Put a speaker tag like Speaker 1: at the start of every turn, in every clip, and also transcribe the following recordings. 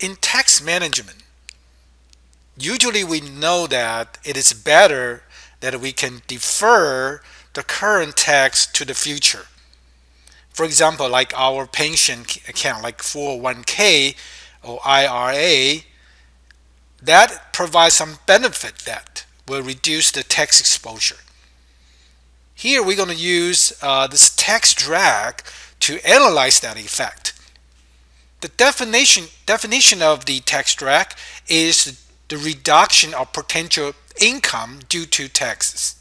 Speaker 1: in tax management, usually we know that it is better that we can defer the current tax to the future. For example, like our pension account, like 401k or IRA, that provides some benefit that will reduce the tax exposure. Here we're going to use this tax drag to analyze that effect. The definition of the tax drag is the reduction of potential income due to taxes.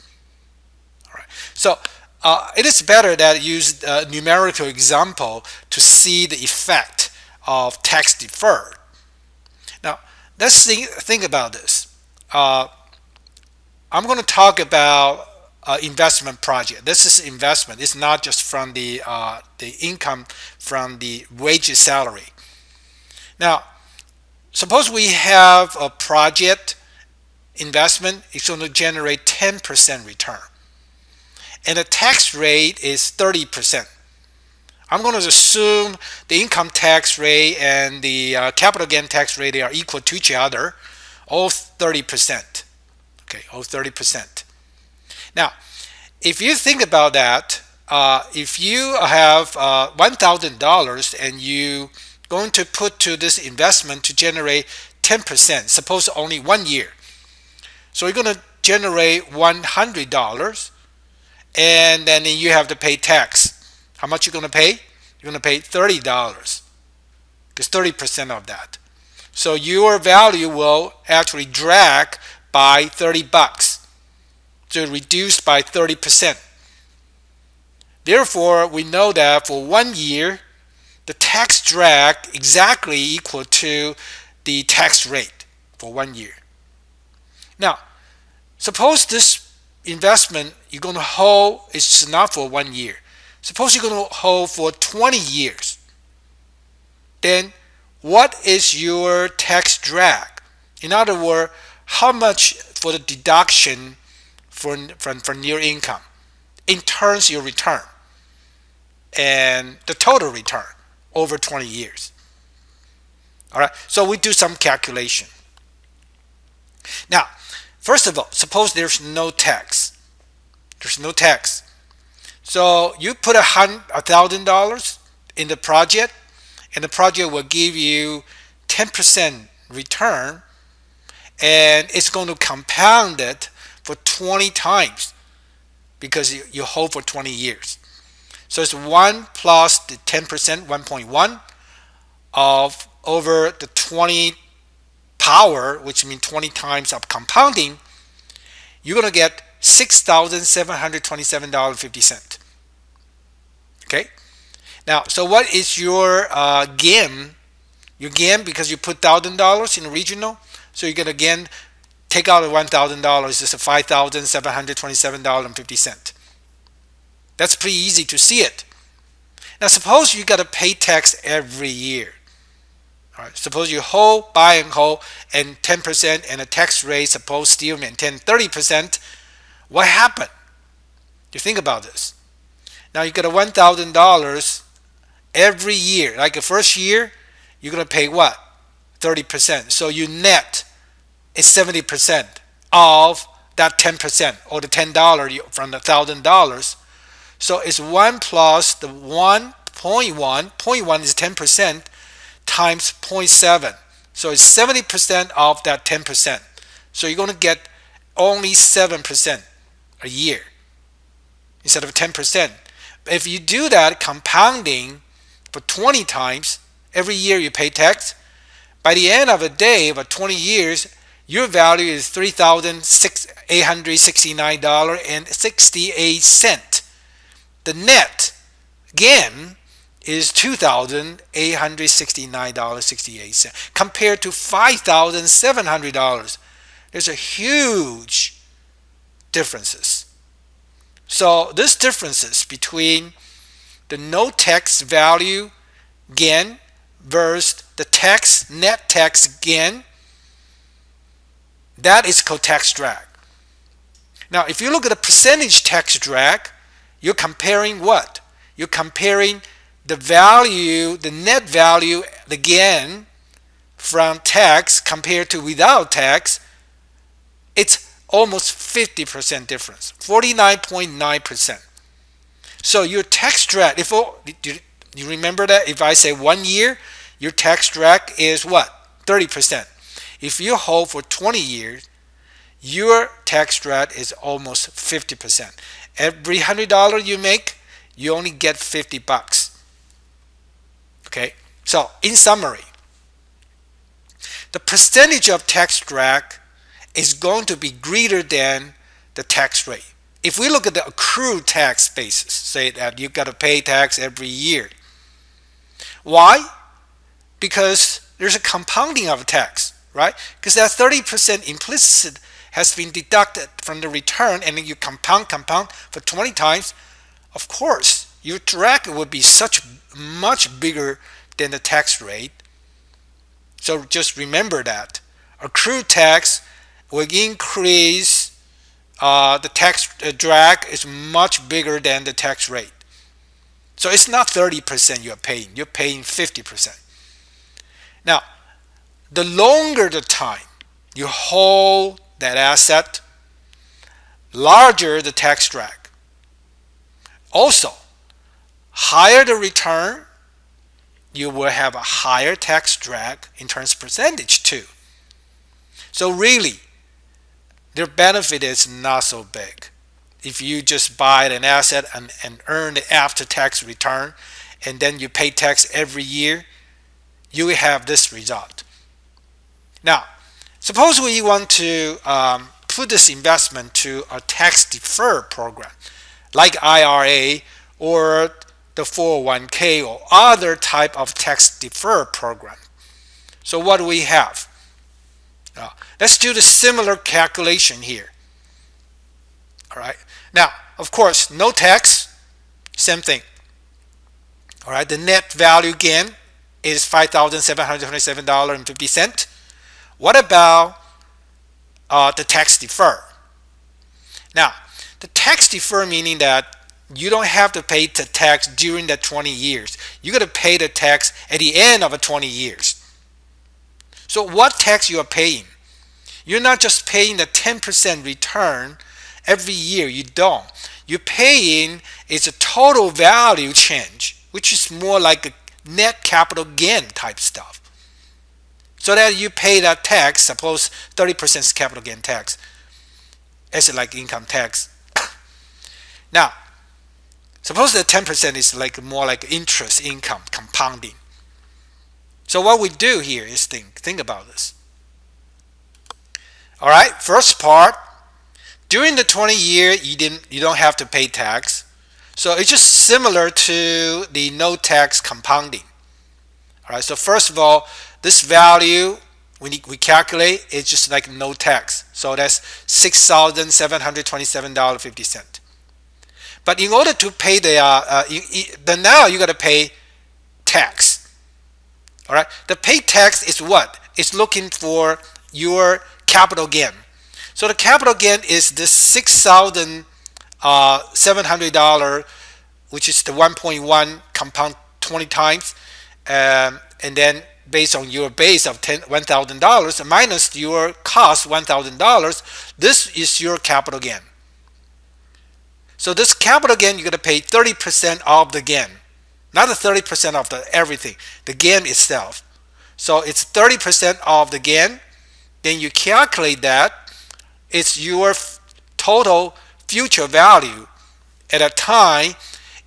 Speaker 1: All right. So it is better that use a numerical example to see the effect of tax deferred. Now, let's think about this. I'm going to talk about investment project. This is investment. It's not just from the income from the wages salary. Now, suppose we have a project investment. It's going to generate 10% return, and the tax rate is 30%. I'm going to assume the income tax rate and the capital gain tax rate are equal to each other, all 30%. Okay, all 30%. Now, if you think about that, if you have $1,000 and you going to put to this investment to generate 10%, suppose only 1 year. So you're going to generate $100 and then you have to pay tax. How much you're going to pay? You're going to pay $30 because 30% of that. So your value will actually drag by 30 bucks. So reduced by 30%. Therefore, we know that for 1 year, the tax drag exactly equal to the tax rate for 1 year. Now, suppose this investment you're going to hold is not for 1 year. Suppose you're going to hold for 20 years. Then what is your tax drag? In other words, how much for the deduction from your income in terms of your return and the total return over 20 years. All right, so we do some calculation. Now, first of all, suppose there's no tax. There's no tax. So you put $1,000 in the project, and the project will give you 10% return, and it's going to compound it for 20 times because you hold for 20 years. So it's 1 plus the 10%, 1.1 of over the 20 power, which means 20 times of compounding. You're going to get $6,727.50. Okay. Now, so what is your gain? Your gain because you put $1,000 in regional, so you're going to again take out the $1,000. It's $5,727.50. That's pretty easy to see it. Now, suppose you got to pay tax every year. All right. Suppose you buy and hold, and 10%, and a tax rate suppose still maintain 30%. What happened? You think about this. Now you got a $1,000 every year. Like the first year, you're gonna pay what? 30%. So you net is 70% of that 10% or the $10 from the $1,000. So it's 1 plus the 1.1. 0.1 is 10% times 0.7. So it's 70% of that 10%. So you're going to get only 7% a year instead of 10%. If you do that compounding for 20 times, every year you pay tax, by the end of the day, about 20 years, your value is $3,869.68. The net gain is $2,869.68 compared to $5,700. There's a huge differences. So this differences between the no tax value gain versus the net tax gain, that is called tax drag. Now, if you look at the percentage tax drag, you're comparing what? You're comparing the value, the net value, the gain from tax compared to without tax, it's almost 50% difference, 49.9%. So your tax drag, if you remember that if I say 1 year, your tax drag is what? 30%. If you hold for 20 years, your tax drag is almost 50%. Every $100 you make, you only get $50. Okay? So, in summary, the percentage of tax drag is going to be greater than the tax rate. If we look at the accrued tax basis, say that you've got to pay tax every year. Why? Because there's a compounding of tax, right? Because that 30% implicit has been deducted from the return, and then you compound for 20 times. Of course, your drag would be much bigger than the tax rate. So just remember that. Accrued tax will increase the tax drag is much bigger than the tax rate. So it's not 30% you're paying 50%. Now, the longer the time you hold that asset, larger the tax drag. Also, higher the return, you will have a higher tax drag in terms of percentage too. So really, their benefit is not so big. If you just buy an asset and earn the after-tax return, and then you pay tax every year, you will have this result. Now, suppose we want to put this investment to a tax-deferred program, like IRA or the 401k or other type of tax-deferred program. So what do we have? Let's do the similar calculation here. All right. Now, of course, no tax, same thing. All right. The net value gain is $5,727.50. What about the tax defer? Now, the tax defer meaning that you don't have to pay the tax during the 20 years. You got to pay the tax at the end of the 20 years. So what tax you are paying? You're not just paying the 10% return every year. You don't. You're paying is a total value change, which is more like a net capital gain type stuff. So that you pay that tax, suppose 30% is capital gain tax, as like income tax. Now, suppose that 10% is like more like interest income compounding. So what we do here is think about this. All right, first part, during the 20 year you don't have to pay tax. So it's just similar to the no tax compounding. All right, so first of all, this value we calculate is just like no tax. So that's $6,727.50. But in order to pay then now you got to pay tax. All right, the pay tax is what? It's looking for your capital gain. So the capital gain is this $6,700, which is the 1.1 compound 20 times, and then based on your base of $1,000 minus your cost $1,000, this is your capital gain. So this capital gain, you're going to pay 30% of the gain, not the 30% of the everything, the gain itself. So it's 30% of the gain. Then you calculate that. It's your total future value at a time.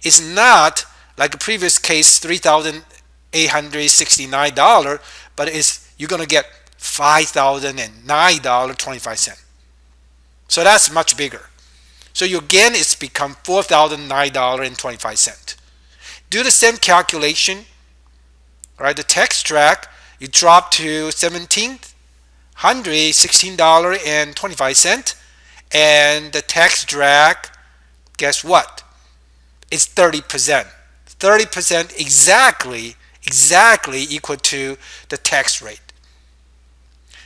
Speaker 1: Is not like a previous case $3,869, but you're going to get $5,009.25. So that's much bigger. So your gain is become $4,009.25. Do the same calculation. All right, the tax drag you drop to $1,716.25, and the tax drag, guess what? It's 30%. 30% exactly equal to the tax rate.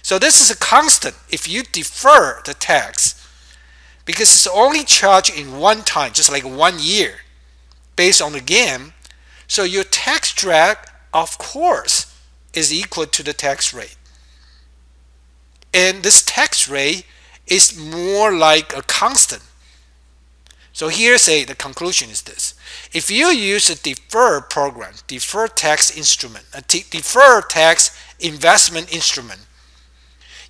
Speaker 1: So this is a constant. If you defer the tax, because it's only charged in one time, just like 1 year, based on the gain, so your tax drag, of course, is equal to the tax rate. And this tax rate is more like a constant. So here say the conclusion is this. If you use a deferred program, deferred tax instrument, a deferred tax investment instrument,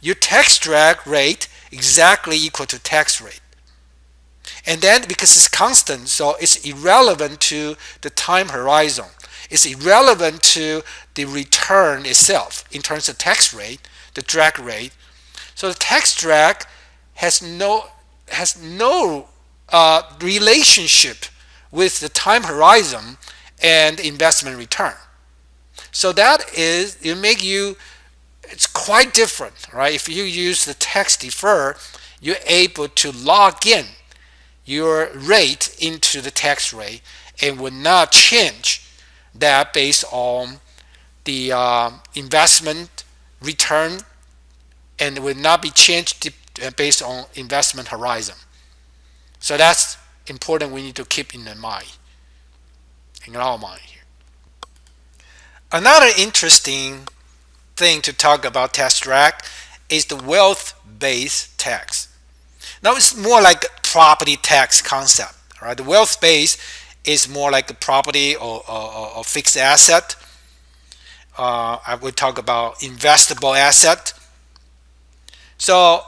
Speaker 1: your tax drag rate exactly equal to tax rate. And then because it's constant, so it's irrelevant to the time horizon. It's irrelevant to the return itself in terms of tax rate, the drag rate. So the tax drag has no relationship with the time horizon and investment return. So that is it's quite different, right? If you use the tax defer, you're able to log in your rate into the tax rate and will not change that based on the investment return, and will not be changed based on investment horizon. So that's important. We need to keep in mind, in our mind here. Another interesting thing to talk about tax drag is the wealth-based tax. Now it's more like a property tax concept. Right? The wealth base is more like a property or fixed asset. I would talk about investable asset. So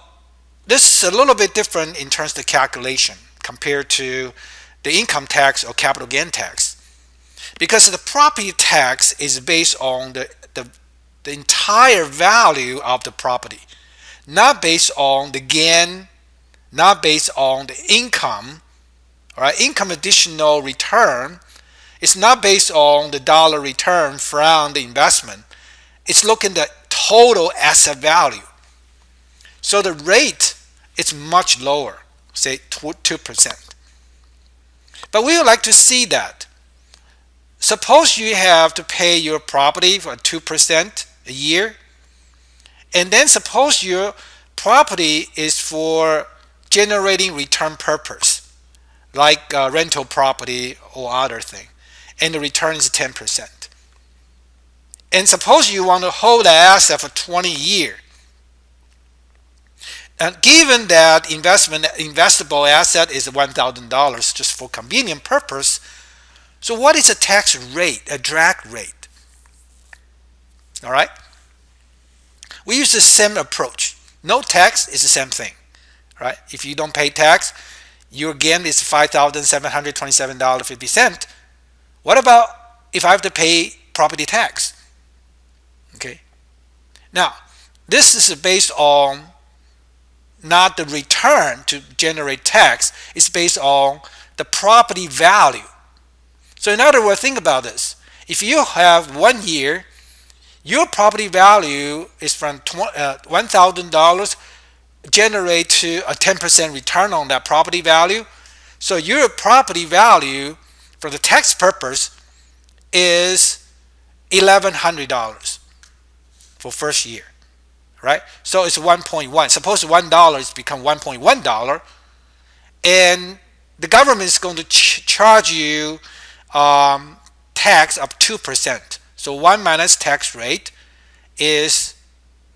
Speaker 1: this is a little bit different in terms of the calculation compared to the income tax or capital gain tax, because the property tax is based on the entire value of the property, not based on the gain, not based on the income. All right, income additional return is not based on the dollar return from the investment. It's looking at total asset value. So the rate is much lower, say 2%. But we would like to see that. Suppose you have to pay your property for 2% a year, and then suppose your property is for generating return purpose, like rental property or other thing, and the return is 10%. And suppose you want to hold that asset for 20 years. And given that investable asset is $1,000 just for convenient purpose, so what is a tax rate, a drag rate? All right? We use the same approach. No tax is the same thing, right? If you don't pay tax, your gain is $5,727.50. What about if I have to pay property tax? Okay. Now, this is based on not the return to generate tax. It's based on the property value. So in other words, think about this. If you have 1 year, your property value is from $1,000 generate to a 10% return on that property value. So your property value for the tax purpose is $1,100 for first year, right? So it's 1.1. Suppose $1 is become $1.1, and the government is going to charge you tax of 2%. So 1 minus tax rate is,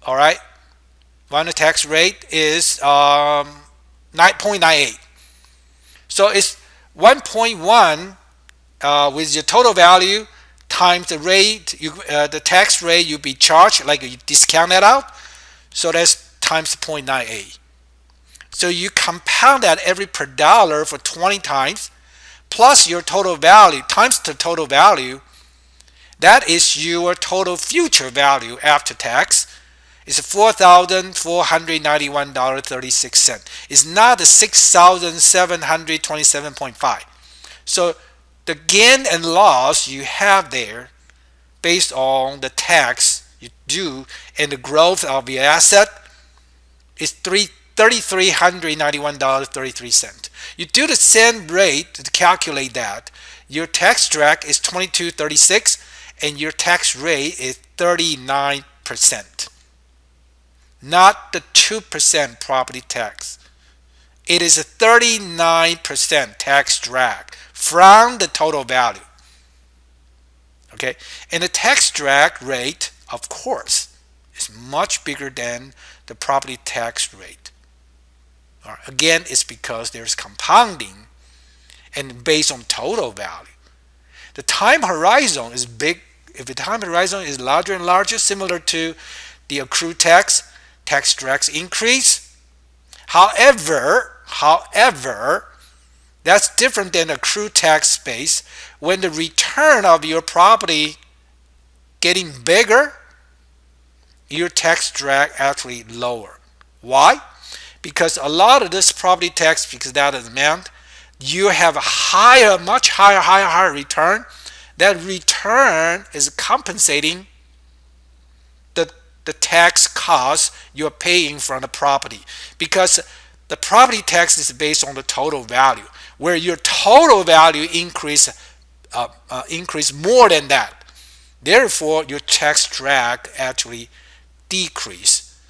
Speaker 1: all right, 1 tax rate is 9.98. So it's 1.1 with your total value times the rate, the tax rate you be charged, like you discount that out. So that's times 0.98. So you compound that every per dollar for 20 times, plus your total value times the total value. That is your total future value after tax. It's $4,491.36. It's not the $6,727.5. So the gain and loss you have there based on the tax you do and the growth of your asset is $3,391.33. You do the same rate to calculate that. Your tax drag is 22.36 and your tax rate is 39%. Not the 2% property tax. It is a 39% tax drag from the total value. Okay, and the tax drag rate of course, is much bigger than the property tax rate. All right. Again, it's because there's compounding and based on total value. The time horizon is big. If the time horizon is larger and larger, similar to the accrued tax drags increase. However, that's different than accrued tax space. When the return of your property getting bigger, your tax drag actually lower. Why? Because a lot of this property tax, because that is meant, you have a much higher return. That return is compensating the tax cost you're paying from the property, because the property tax is based on the total value, where your total value increase more than that. Therefore, your tax drag actually decrease.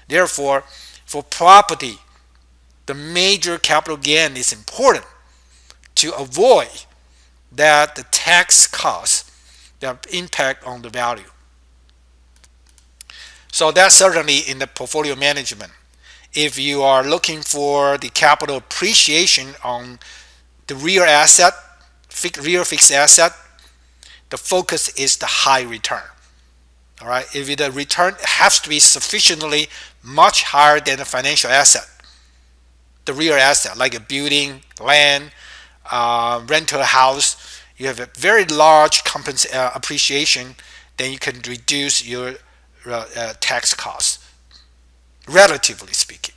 Speaker 1: Therefore, for property, the major capital gain is important to avoid that the tax costs that impact on the value. So that's certainly in the portfolio management. If you are looking for the capital appreciation on the real fixed asset, the focus is the high return. All right. If the return has to be sufficiently much higher than the financial asset, the real asset, like a building, land, rental house, you have a very large appreciation, then you can reduce your tax costs, relatively speaking.